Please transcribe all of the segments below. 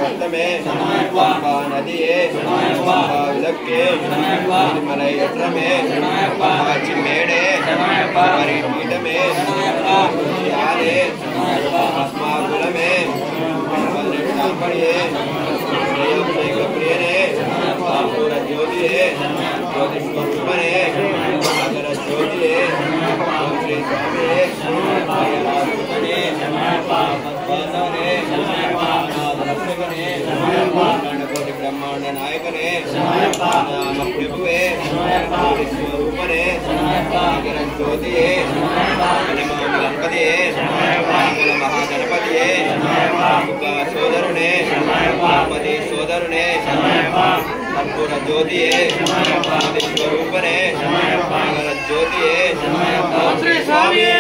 Kundre, ஏற்றமே Pamba நதியே பம்பா விளக்கே மலை ஏற்றமே காட்சி மேடே மறை பீடமே யாரே ஆத்மா குலமே படியே प्रियने पूरा ज्योति ज्योति स्वरूपने सागर ज्योति श्री स्वामी राजपुतने भगवाने रक्षकने गणपति ब्रह्मांड नायकने नाम प्रभुवे स्वरूपने सागर ज्योति गणपति महागणपति सोदरने गणपति सोदरने कर्पूर ज्योति स्वरूपने ज्योति श्री स्वामी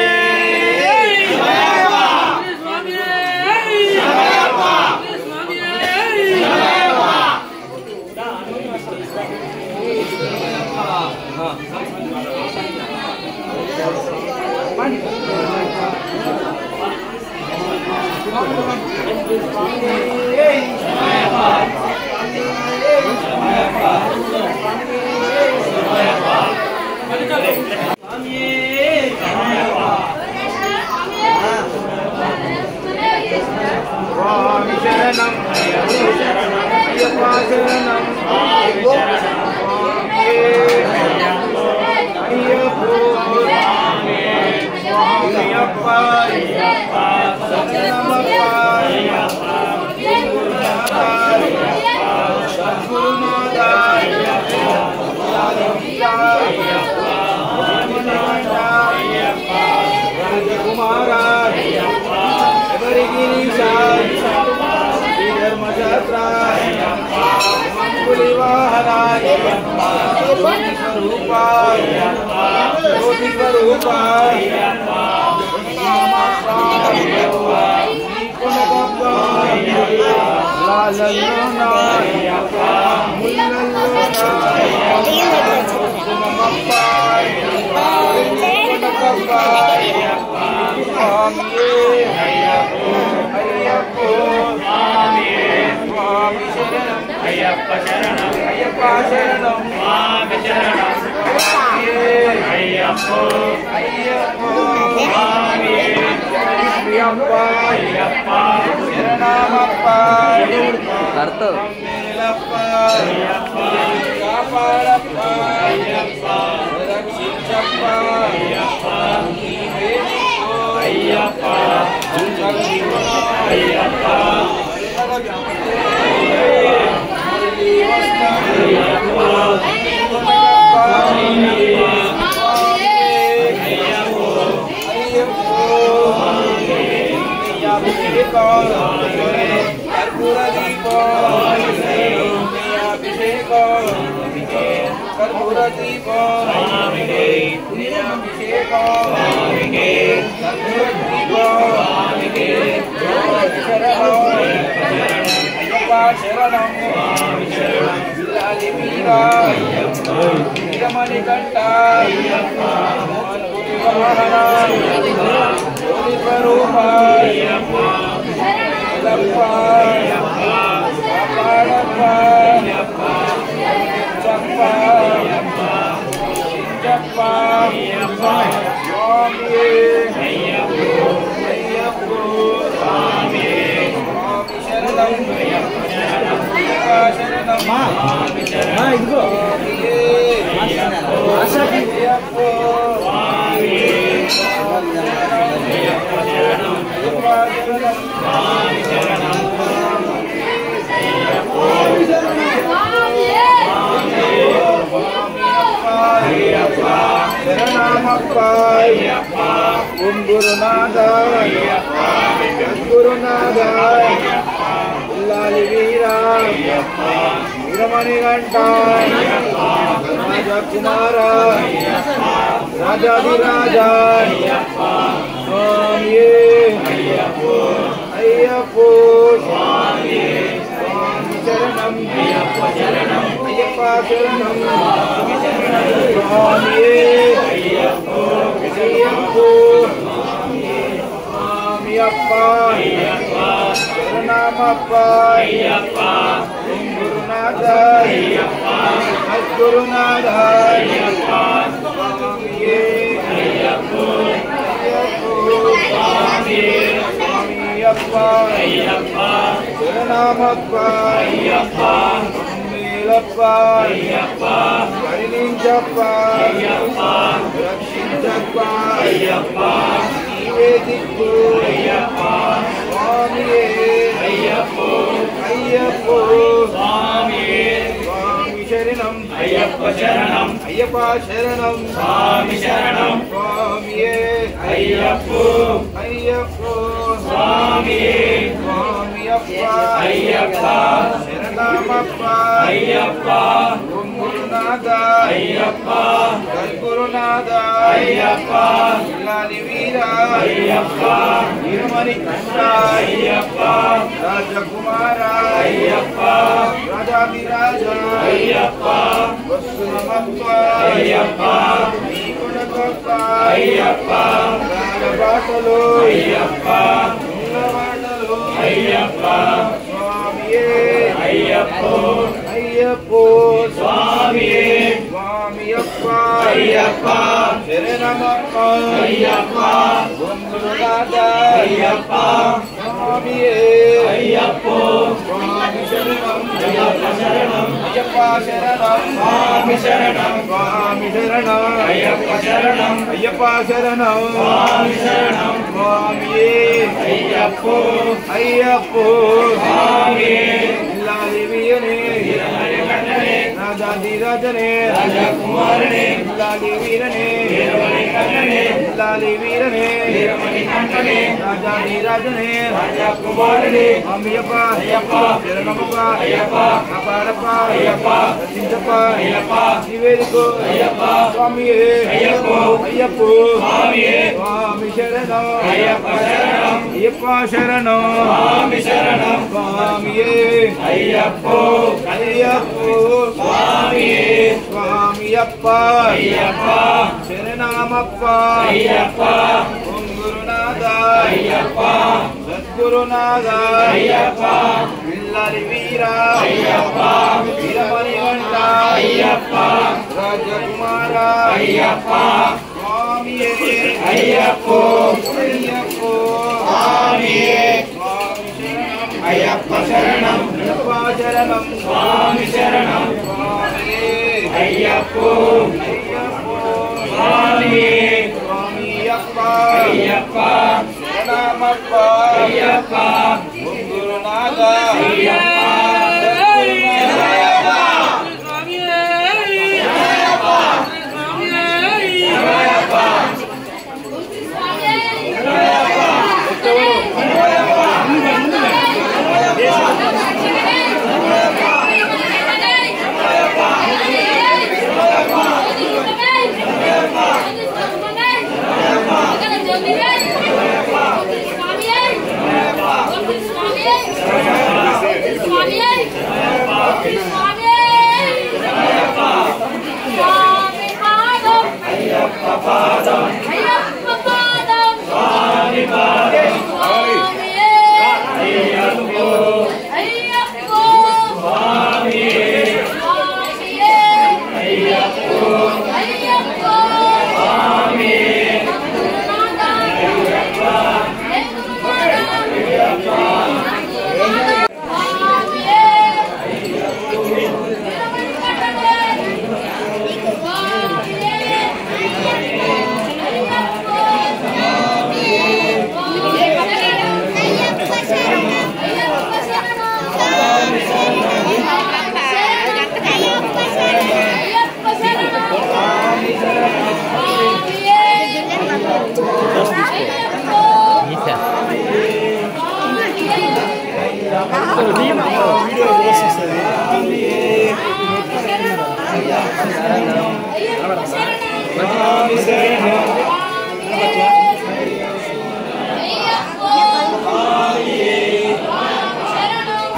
శరణమప్పా అయ్యప్ప ఓం గురునాథ అయ్యప్ప సద్గురునాథ అయ్యప్ప స్వామియే అయ్యప్ప స్వామియే స్వామియప్ప అయ్యప్ప శరణమప్ప అయ్యప్ప మేలప్ప అయ్యప్ప కరుణించప్ప అయ్యప్ప రక్షించప్ప అయ్యప్ప నీవే దిక్కు అయ్యప్ప స్వామియే అయ్యప్ప అయ్యప్ప స్వామియే స్వామి శరణం అయ్యప్ప శరణం అయ్యప్ప శరణం స్వామి శరణం స్వామియే అయ్యప్ప అయ్యప్ప స్వామియే స్వామియప్ప అయ్యప్ప శరణమప్ప అయ్యప్ప ఓం గురునాథ అయ్యప్ప సద్గురునాథ అయ్యప్ప ఇల్లాలి వీర అయ్యప్ప వీరమణి కృష్ణ అయ్యప్ప రాజకుమార అయ్యప్ప రాజాధిరాజ అయ్యప్ప వస్తునమప్ప అయ్యప్ప నీకుడగప్ప అయ్యప్ప రాజబాటలు అయ్యప్ప ఉన్నవాటలు అయ్యప్ప స్వామియే అయ్యప్ప అయ్యప్ప స్వామియే స్వామియప్ప అయ్యప్ప శరణమప్ప అయ్యప్ప ఓం గురునాథ అయ్యప్ప స్వామియే అయ్యప్ప స్వామి శరణం అయ్యప్ప శరణం అయ్యప్ప శరణం స్వామి శరణం స్వామి శరణం అయ్యప్ప శరణం అయ్యప్ప శరణం స్వామి శరణం స్వామియే అయ్యప్ప అయ్యప్ప స్వామియే ఇల్లాలి వీరనే రాజాధిరాజనే రాజకుమారనే ఇల్లాలి వీరనే ఇల్లాలి వీరనే రాజాధిరాజనే రాజకుమారనే అమ్మయ్యప్ప అయ్యప్ప శరణమప్ప అయ్యప్ప కాపాడప్ప అయ్యప్ప రక్షించప్ప అయ్యప్ప నివేదికో అయ్యప్ప స్వామియే అయ్యప్ప అయ్యప్ప స్వామియే స్వామి శరణం అయ్యప్ప శరణం అయ్యప్ప శరణం స్వామి శరణం స్వామియే అయ్యప్ప అయ్యప్ప స్వామియే స్వామియప్ప అయ్యప్ప శరణమప్ప అయ్యప్ప ఓం గురునాథ అయ్యప్ప సద్గురునాథ అయ్యప్ప విల్లాలి వీర అయ్యప్ప వీరమణి వంట అయ్యప్ప రాజకుమార అయ్యప్ప స్వామియే అయ్యప్ప అయ్యప్ప స్వామియే అయ్యప్ప శరణం అయ్యప్ప శరణం స్వామి శరణం స్వామియే అయ్యప్ప అయ్యప్ప స్వామియే స్వామియప్ప అయ్యప్ప శరణమప్ప అయ్యప్ప ఓం గురునాథ అయ్యప్ప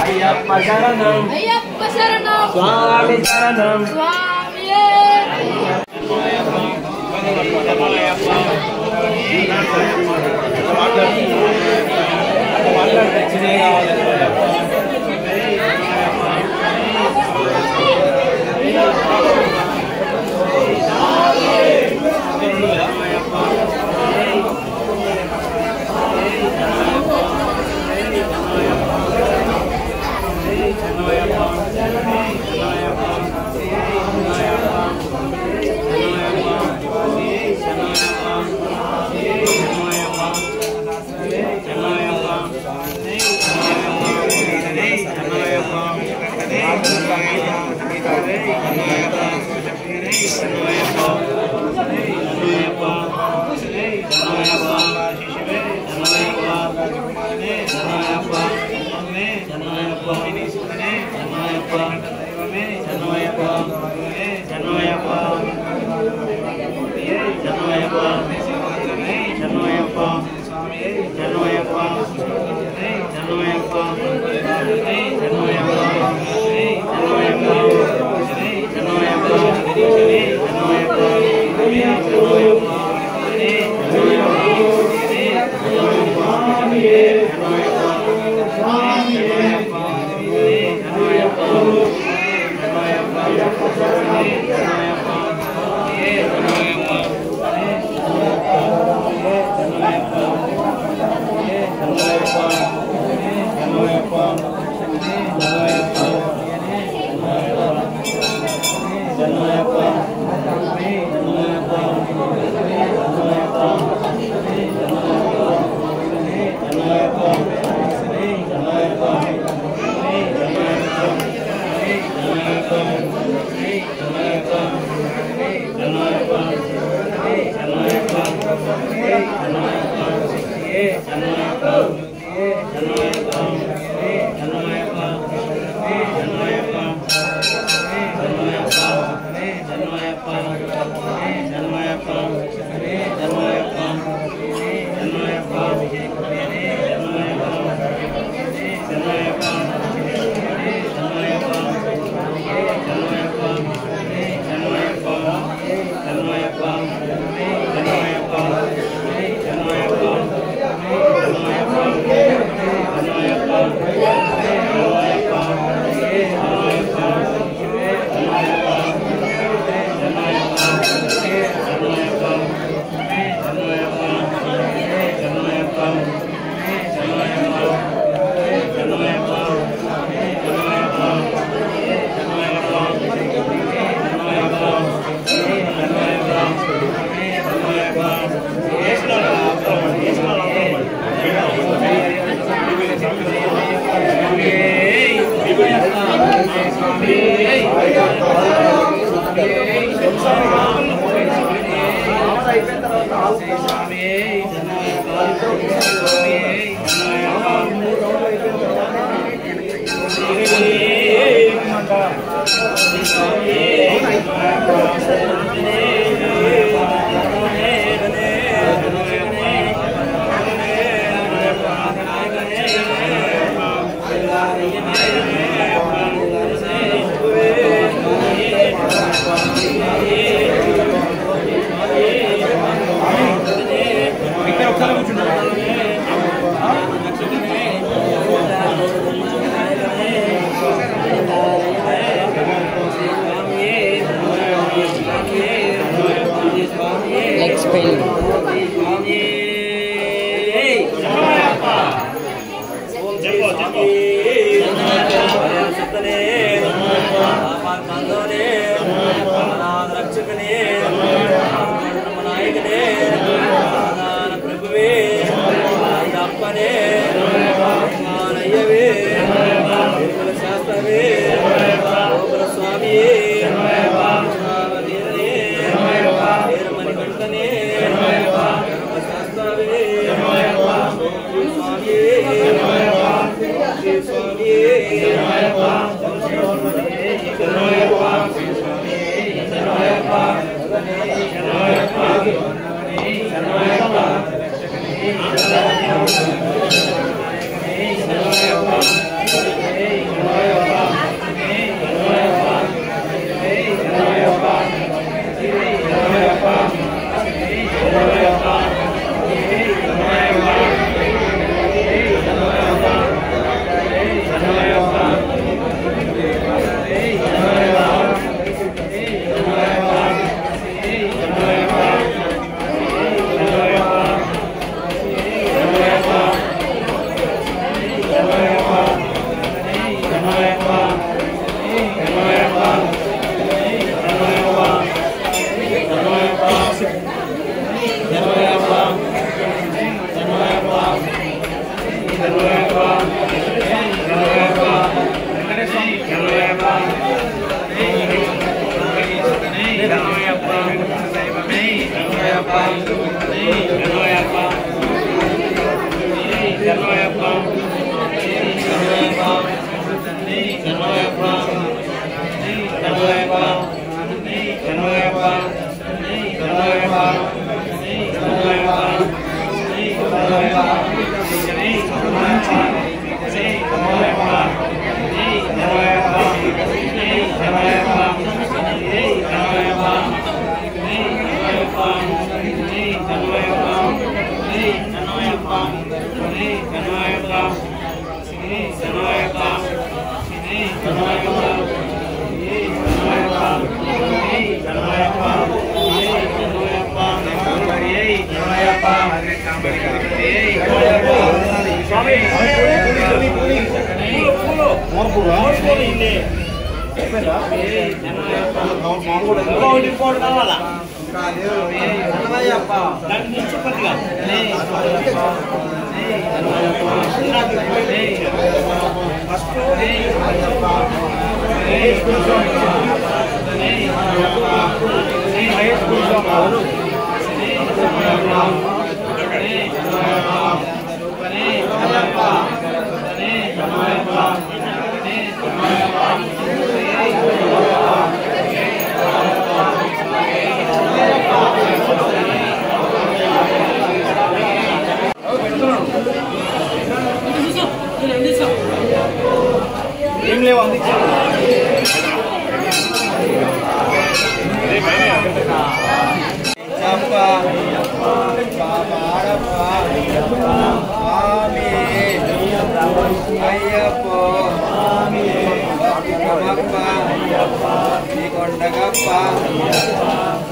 అయ్యప్ప శరణం అయ్యప్ప శరణం స్వామి శరణం స్వామియే అయ్యప్ప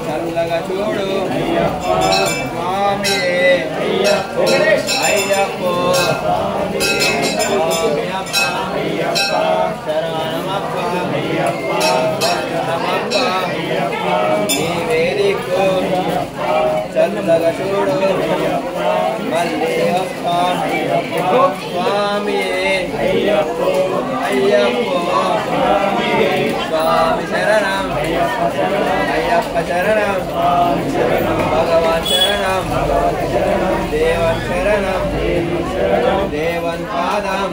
చల్లగా చూడు స్వామి అయ్యప్పో శరణమప్ప శరణమప్ప నీవే దిక్కు చల్లగా చూడు మళ్ళీ స్వామి అయ్యప్పో స్వామి శరణం అయ్యప్ప శరణం భగవాన్ శరణం దేవన్ శరణం దేవన్ పాదం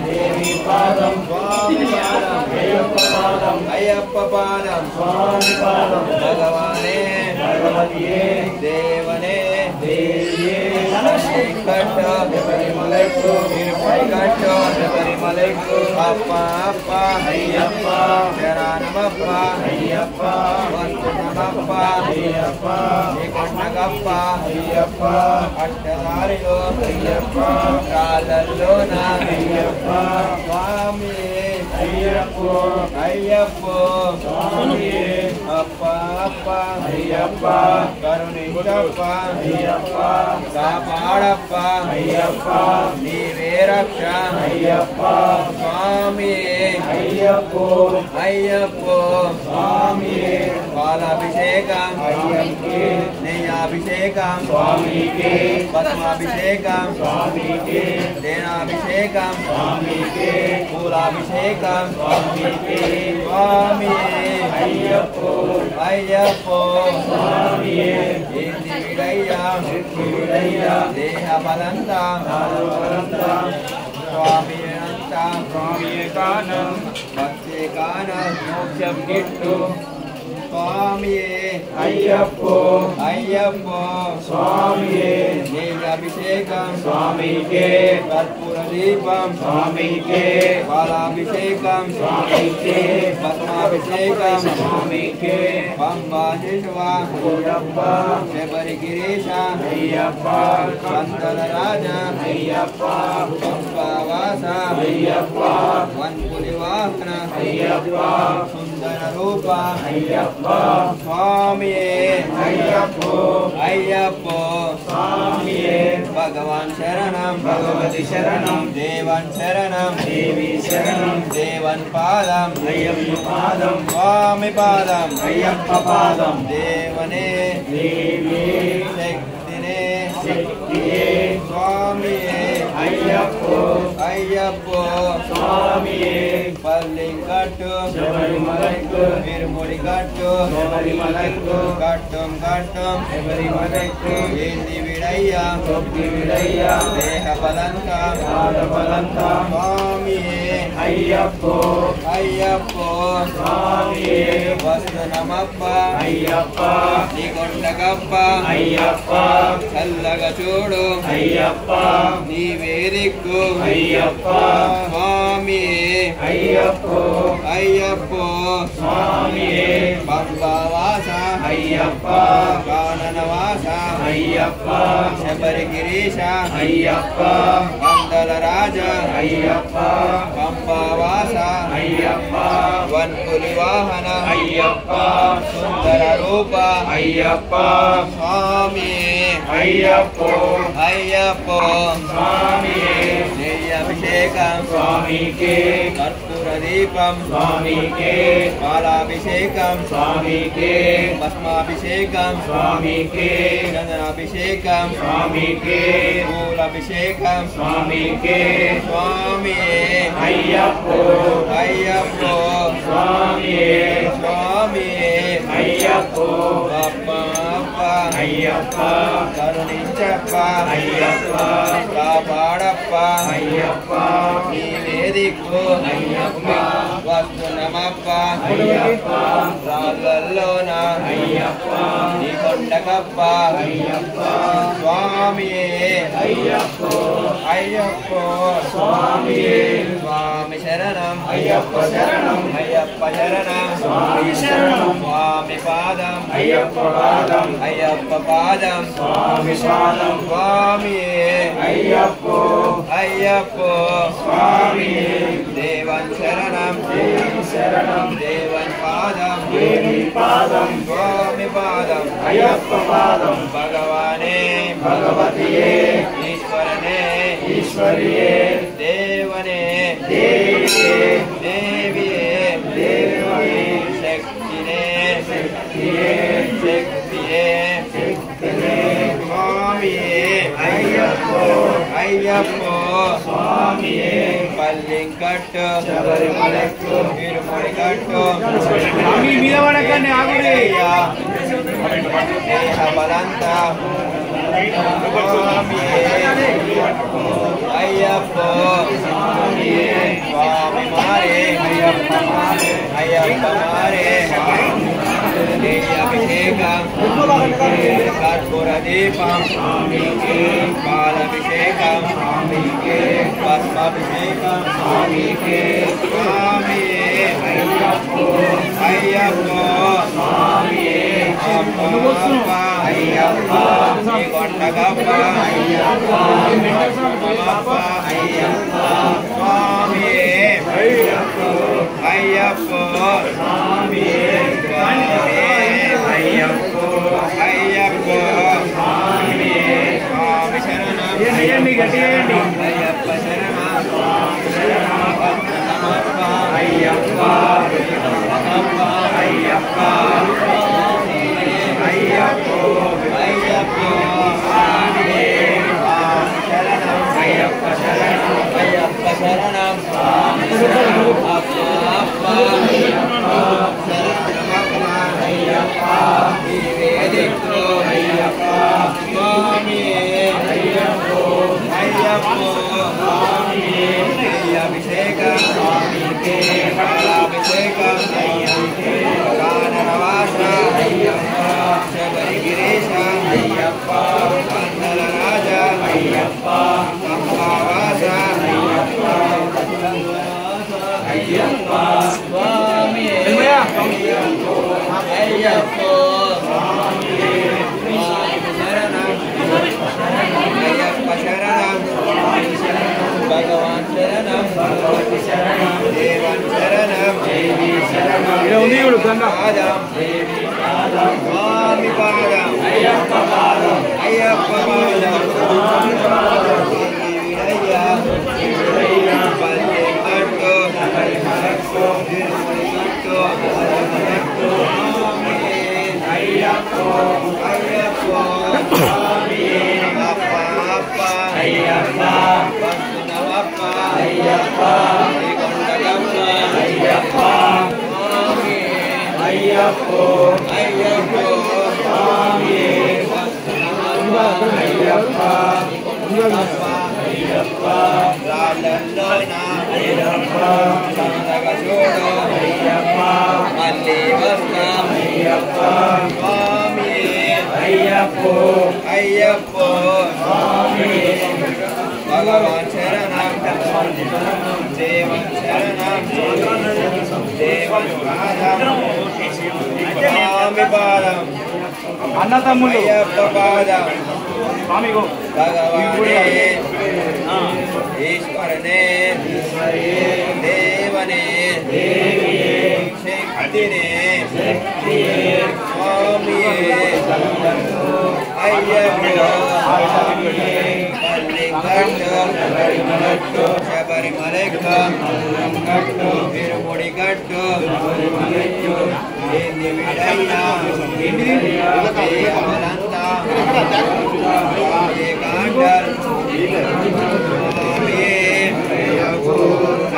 స్వామి పాదం అయ్యప్ప పాదం భగవానే దేవనే అప్ప అప్ప అయ్యప్ప శరణమప్ప అయ్యప్ప వందనమప్ప అయ్యప్ప కొండగప్ప అయ్యప్ప అట్టదారిలో అయ్యప్ప రాళ్ళల్లోన అయ్యప్ప స్వామి అయ్యప్పో అయ్యప్పో స్వామి అప్ప అప్ప అయ్యప్ప కరుణించప్ప అయ్యప్ప కాపాడప్ప అయ్యప్ప నీవే రక్ష అయ్యప్ప స్వామి అయ్యప్పో అయ్యప్పో స్వామి పాలాభిషేకం అయ్యప్పే నెయ్యాభిషేకం స్వామికే పద్మాభిషేకం స్వామికే తేనాభిషేకం స్వామికే పూలాభిషేకం స్వామికే స్వామి అయ్యప్పో అయ్యప్పో స్వామి దేహ బలంత స్వామి స్వామి కానం భక్తి కానం మోక్షం గిట్టు స్వామియే అయ్యప్పో అయ్యప్పో స్వామియే నీలాభిషేకం స్వామికే కర్పూర దీపం స్వామికే పాలాభిషేకం స్వామికే పద్మాభిషేకం స్వామికే పంబా శిశువ అయ్యప్ప శబరి గిరీశ అయ్యప్ప వందన రాజ అయ్యప్ప పంబావాస అయ్యప్ప వన్పులి వాహన అయ్యప్ప సుందర రూప అయ్యప్ప స్వామియే అయ్యప్పో అయ్యప్పో స్వామియే భగవాన్ శరణం భగవతి శరణం దేవన్ శరణం దేవి శరణం దేవన్ పాదం అయ్యప్ప పాదం స్వామి పాదం అయ్యప్ప పాదం దేవనే దేవి శక్తినే శక్తియే స్వామియే అయ్యప్పో అయ్యప్పో స్వామియే పల్లింకట్టు శబరిమలైకు విరుముడికట్టు శబరిమలైకు కట్టం కట్టం శబరిమలైకు ఏంది విడయ్యా తొక్కి విడయ్యా దేహ బలంత బలంత స్వామియే అయ్యప్పో అయ్యప్పో స్వామియే వస్తనమప్ప అయ్యప్ప నీకొండగప్ప అయ్యప్ప చల్లగా చూడు అయ్యప్ప నీవే దిక్కు అయ్యప్ప స్వామియే అయ్యప్పో అయ్యప్పో స్వామియే పంబావాస అయ్యప్ప కాననవాస అయ్యప్ప శబరి గిరీశ అయ్యప్ప వందల రాజ అయ్యప్ప అయ్యప్ప పంపావాస అయ్యప్ప వన్పులి వాహన అయ్యప్ప సుందర రూప అయ్యప్ప స్వామి అయ్యప్ప అయ్యప్ప స్వామి నెయ్యభిషేకం స్వామికే కర్పూర దీపం స్వామికే పాలాభిషేకం స్వామికే భస్మాభిషేకం స్వామికే చందనాభిషేకం స్వామికే పూలాభిషేకం స్వామికే స్వామి అయ్యప్ప అయ్యప్ప స్వామి స్వామి అయ్యప్ప అప్ప అయ్యప్ప కరుణించప్ప అయ్యప్ప కాపాడప్ప అయ్యప్ప నీవే దిక్కు అయ్యప్ప వస్తున్నామప్ప అయ్యప్ప రాళ్ళల్లోన అయ్యప్ప నీ కొండకప్ప అయ్యప్ప స్వామి అయ్యప్ప అయ్యప్ప స్వామి స్వామి శరణం అయ్యప్ప శరణం అయ్యప్ప శరణం స్వామి శరణం స్వామి పాదం అయ్యప్ప పాదం అయ్యప్ప పాదం స్వామి పాదం స్వామి అయ్యప్ప అయ్యప్ప స్వామి దేవన్ శరణం దేవి శరణం దేవన్ పాదం దేవి పాదం స్వామి పాదం అయ్యప్ప పాదం భగవానే భగవతియే ఈశ్వరనే ఈశ్వరియే దేవనే దేవియే దేవియే దేవనే శక్తినే శక్తియే శక్తియే శక్తినే స్వామియే అయ్యప్ప అయ్యప్ప స్వామియే పల్లింకట్టు శబరిమలక్కు తిరుమలకట్టు స్వామి మీద వడకండి ఆగుడి దేహ బలంత అయ్యప్ప స్వామి మారే అయ్యప్ప మారే అయ్యప్ప మారే అభిషేకం కర్పూర దీపం స్వామికి పాలాభిషేకం స్వామికి భస్మాభిషేకం స్వామికి స్వామి అయ్యప్ప అయ్యప్ప స్వామి అప్ప అయ్యప్ప నీ కొండగప్ప అయ్యప్ప అప్ప అయ్యప్ప స్వామి అయ్యప్ప అయ్యప్ప స్వామి అయ్యప్ప అయ్యప్ప స్వామి స్వామి శరణం అయ్యప్ప శరణం అయ్యప్ప అప్ప అయ్యప్ప అయ్యప్ప అయ్యప్ప స్వామి శరణం అయ్యప్ప శరణం అయ్యప్ప శరణం స్వామి శరణం అప్ప అప్ప శరణమప్ప అయ్యప్ప నీవే దిక్కు అయ్యప్ప స్వామి అయ్యప్ప అయ్యప్ప స్వామి అభిషేకం స్వామికే పాలాభిషేకం అయ్యప్ప కాననవాస అయ్యప్ప శబరిగిరీశ అయ్యప్ప మండల రాజ అయ్యప్ప పంపావాస అయ్యప్ప అయ్యప్ప స్వామి అయ్యప్ప అయ్యప్ప స్వామి శరణం అయ్యప్ప శరణం భగవాన్ శరణం భగవతి శరణం దేవన్ శరణం దేవి శరణం పాదం దేవి పాదం స్వామి పాదం అయ్యప్ప పాదం అయ్యప్ప పాదం స్వామి పాదం పల్లెకట్టు శబరిమలక్కు తిరుమలకట్టు స్వామి అయ్యప్ప అయ్యప్ప స్వామి అప్ప అప్ప అయ్యప్ప వస్తున్నామప్ప అయ్యప్ప నీ కొండగప్ప అయ్యప్ప స్వామి అయ్యప్ప అయ్యప్ప స్వామి వస్తున్నామప్ప అయ్యప్ప నీ కొండగప్ప అయ్యప్ప రాళ్ళల్లోన అయ్యప్ప చందగా చూడు అయ్యప్ప మళ్ళీ వస్తాం అయ్యప్ప స్వామి అయ్యప్ప అయ్యప్ప స్వామి భగవాన్ శరణం దేవన్ శరణం దేవన్ పాదం స్వామి పాదం అన్న తమ్ముడు అయ్యప్ప పాదం भगवाने ईश्वरने देवने शक्तिने स्वामिये अय्यप्पो शबरिमलैक्को तिरुमुडिगट्टु निविडैया देवलंता कांडल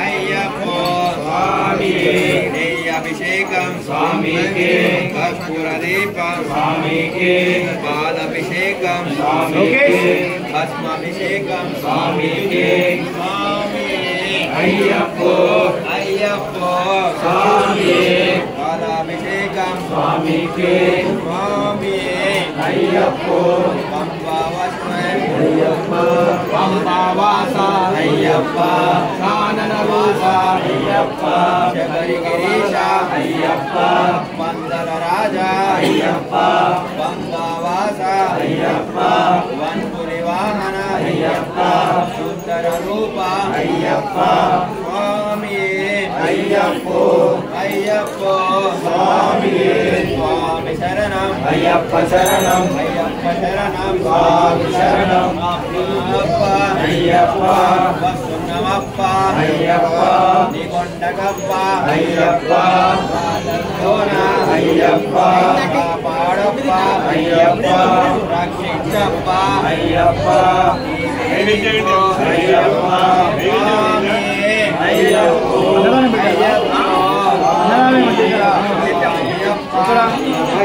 अय्यप्पो अभिषेकम स्वामी के कर्पूरदीपम स्वामी के पादाभिषेकम स्वामी के भस्माभिषेकम स्वामी के स्वामी अय्यप्पो अय्यप्पो स्वामी पादाभिषेकम स्वामी के स्वामी अय्यप्पो पंबावस्मै अय्यप्पा पंबावासा अय्यप्पा काननवासा अय्यप्पा शबरिगिरीशा अय्यप्पा मंदलराजा अय्यप्पा पंबावासा अय्यप्पा वनपुरिवाहन अय्यप्पा सुंदररूपा अय्यप्पा स्वामी अय्यप्पो अय्यप्पो स्वामी स्वामी शरणम अय्यप्पा शरणम अय्यप्पा शरणम स्वामी शरणम अप्पा अय्यप्पा वसुन्नमप्पा अय्यप्पा निगोंडगप्पा अय्यप्पा राजलोना अय्यप्पा पाडप्पा अय्यप्पा रक्षिंचप्पा अय्यप्पा अय्यप्पा अय्यप्पो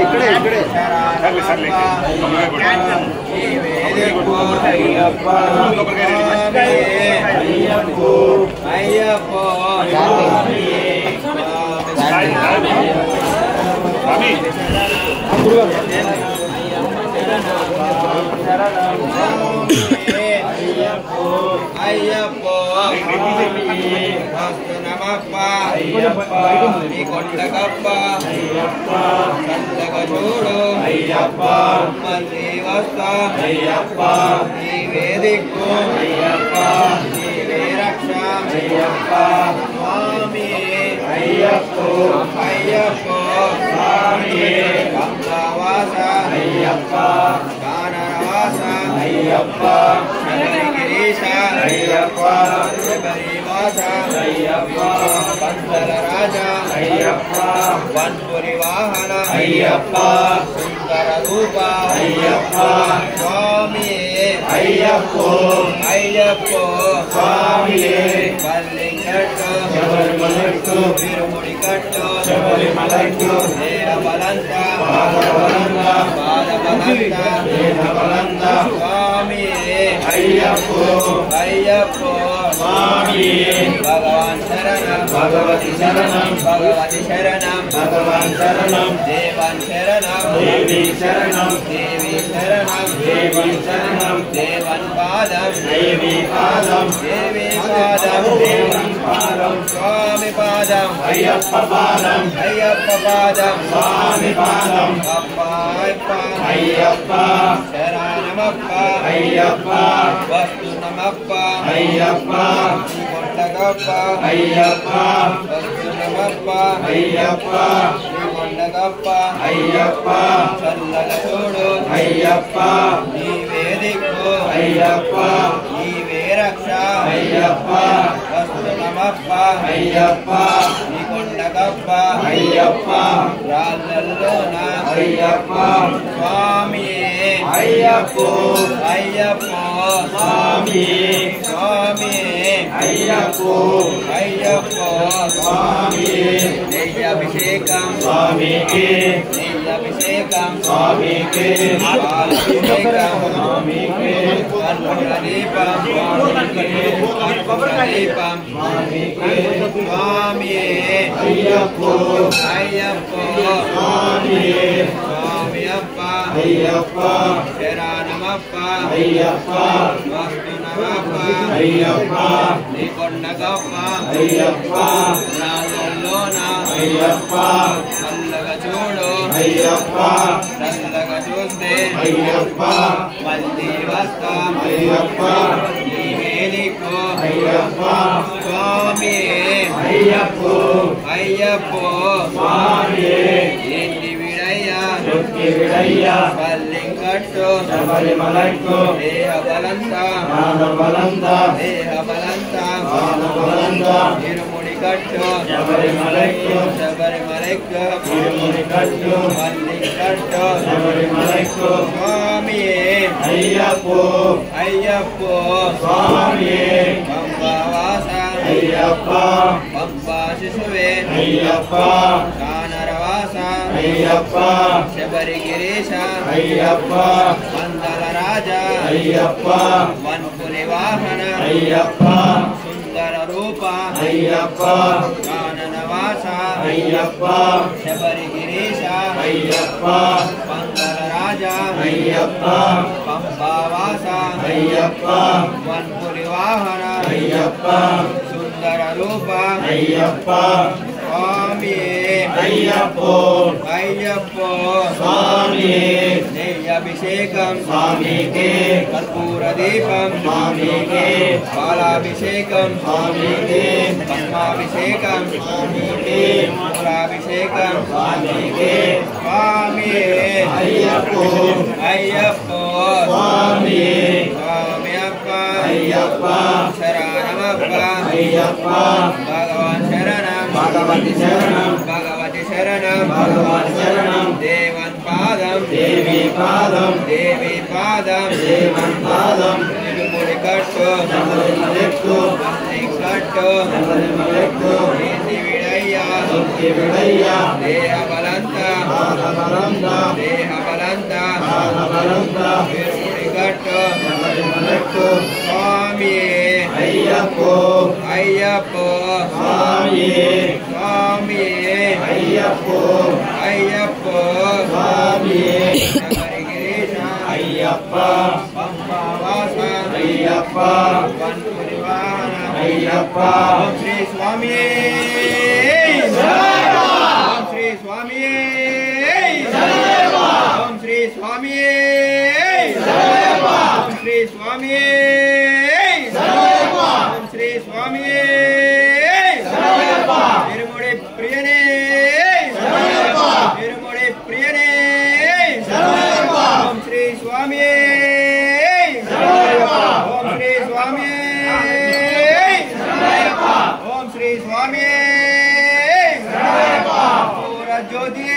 इकडे अय्यप्पा अय्यप्पो अय्यप्पो अय्यप्पो नमप्पा अय्यप्पा निगोंडगप्पा अय्यप्पा संदगजोडो अय्यप्पा मल्लिवस्ता अय्यप्पा निवेदिको अय्यप्पा निवे रक्षा अय्यप्पा स्वामी अय्यप्पो अय्यप्पो स्वामी पंबावासा अय्यप्पा काननवासा अय्यप्पा शबरिगिरीशा अय्यप्पा शबरिवासा अय्यप्पा पंदलराजा अय्यप्पा वनपुरिवाहन अय्यप्पा सुंदररूपा अय्यप्पा स्वामी अय्यप्पो अय्यप्पो स्वामी पल्लिंगट्टु शबरिमलैक्को तिरुमुडिगट्टु शबरिमलैक्को देवलंता पादबलंता देवलंता स्वामी अय्यप्पो अय्यप्पो स्वामी भगवान शरणम भगवती शरणम भगवती शरणम भगवान शरणम देवन शरणम देवी शरणम देवी शरणम देवी शरणम देवन पादम देवी पादम देवी पादम देवी पादम स्वामी पादम अय्यप्पा पादम स्वामी पादम अप्पा अय्यप्पा शरणमप्पा अय्यप्पा वस्तुनमप्पा अय्यप्पा निगोंडगप्पा अय्यप्पा वस्तुनमप्पा अय्यप्पा निगोंडगप्पा अय्यप्पा चल्लगचोडु अय्यप्पा निवेदिको अय्यप्पा निवे रक्षा अय्यप्पा वस्तुनमप्पा अय्यप्पा निगोंडगप्पा अय्यप्पा राजलोना अय्यप्पा स्वामी अय्यप्पो अय्यप्पो स्वामी स्वामी अय्यप्पो अय्यप्पो स्वामी नेय्याभिषेकम स्वामी के नेय्याभिषेकम स्वामी के पादाभिषेकम स्वामी के कर्पूरदीपम स्वामी के स्वामी अय्यप्पो अय्यप्पो स्वामी स्वामी अप्पा अय्यप्पा शरणमप्पा अय्यप्पा वस्तुनमप्पा अय्यप्पा निगोंडगप्पा अय्यप्पा राजलोना अय्यप्पा चल्लगचूडु अय्यप्पा चल्लगचूस्ते अय्यप्पा मल्लिवस्ता అయ్యప్ప నీవేదికో అయ్యప్ప స్వామి అయ్యప్పో అయ్యప్పో స్వామి ఏంటి విడయ్యా దుఃఖి విడయ్యా పల్లింగట్టు శబరిమలైకు దేహ బలంత దేహ బలంత ఇరుముడి కట్టు శబరిమలైకు ఇరుముడి కట్టు పల్లింగట్టు శబరిమలైకు స్వామి అయ్యప్పో అయ్యప్పో స్వామి పంబావాస అయ్యప్ప పంబా శిశువే అయ్యప్ప కానరవాస అయ్యప్ప శబరిగిరీశ అయ్యప్ప మందల రాజా అయ్యప్ప వన్పులి వాహన అయ్యప్ప సుందర రూప అయ్యప్ప కాననవాస అయ్యప్ప శబరిగిరీశ అయ్యప్ప మందల రాజా అయ్యప్ప పంబావాస అయ్యప్ప వన్పులి వాహన అయ్యప్ప సుందర రూప అయ్యప్ప స్వామి అయ్యప్పో అయ్యప్పో స్వామి నెయ్యభిషేకం స్వామికే కర్పూర దీపం స్వామికే పాలాభిషేకం స్వామికే భస్మాభిషేకం స్వామికే మూలాభిషేకం స్వామికే స్వామి అయ్యప్పో అయ్యప్పో స్వామి స్వామి అప్ప అయ్యప్ప శరణమప్ప అయ్యప్ప భగవాన్ శరణం భగవతి శరణం భగవతి శరణం భగవాన్ శరణం దేవన్ పాదం దేవి పాదం దేవి పాదం దేవన్ పాదం ఇరుముడి కట్టు శబరిమలెక్కు కట్టు శబరిమలెక్కు ఏంటి విడయ్యా దుఃఖి విడయ్యా దేహ బలంత దేహ బలంత ఇరుముడి కట్టు శబరిమలెక్కు స్వామి అయ్యప్పో అయ్యప్పో స్వామి స్వామి అయ్యప్పో అయ్యప్పో స్వామి శబరిగిరీశ అయ్యప్ప పంబావాస అయ్యప్ప వన్పులి వాహన అయ్యప్ప ఓం శ్రీ స్వామి ఓం శ్రీ స్వామి ఓం శ్రీ స్వామి ఓం శ్రీ స్వామి ఓం శ్రీ స్వామి ఇరుముడి ప్రియనే ఇరుముడి ప్రియనే ఓం శ్రీ స్వామి ఓం శ్రీ స్వామి ఓం శ్రీ స్వామి పూర జ్యోతి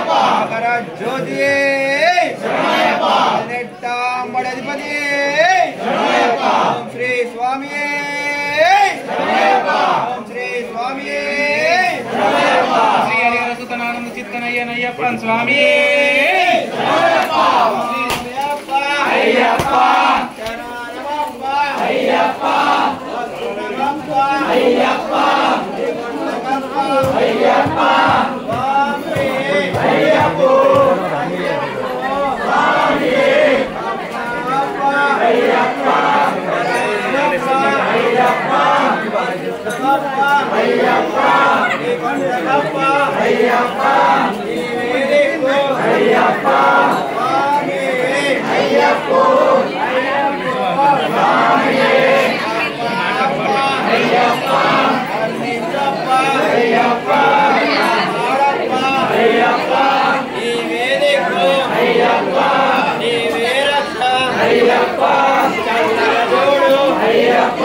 మకర జ్యోతి నెట్టాంబడధిపతి ఓం శ్రీ స్వామి ఓం శ్రీ స్వామి శ్రీ హరిహరసుతనానంద చిత్తనయ్యనయ్యప్పన్ స్వామి అయ్యప్ప శరణమప్ప అయ్యప్ప అయ్యప్ప అయ్యప్ప స్వామి అయ్యప్పో స్వామి అయ్యప్ప అయ్యప్ప అయ్యప్ప అయ్యప్ప నీవేదికో అయ్యప్ప స్వామి అయ్యప్పో స్వామి అయ్యప్ప అన్నించప్ప అయ్యప్ప అయ్యప్ప నీవేదికో అయ్యప్ప నీవే రక్ష అయ్యప్ప చంద్రజోడు అయ్యప్ప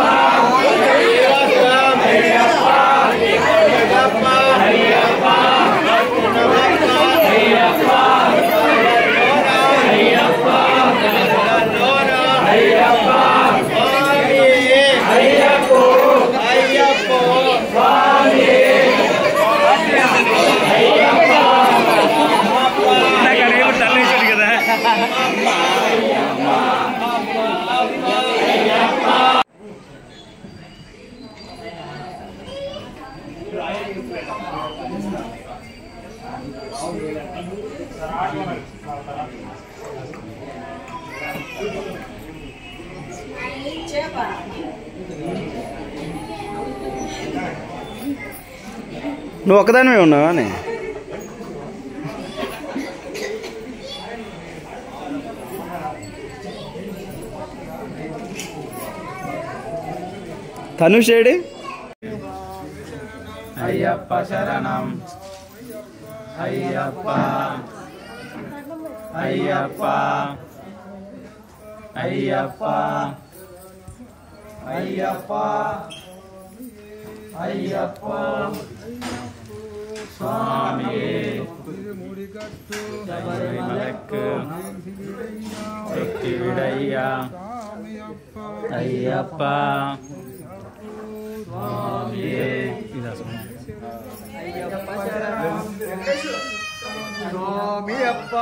నువ్వు ఒకదానివే ఉన్నావా అని ధనుష్ ఏడి? అయ్యప్ప శరణం అయ్యప్ప అయ్యప్ప అయ్యప్ప అయ్యప్ప అయ్యప్ప స్వామి శబరిమలకు ఎక్కివిడయ్యా అయ్యప్ప స్వామి స్వామి అప్ప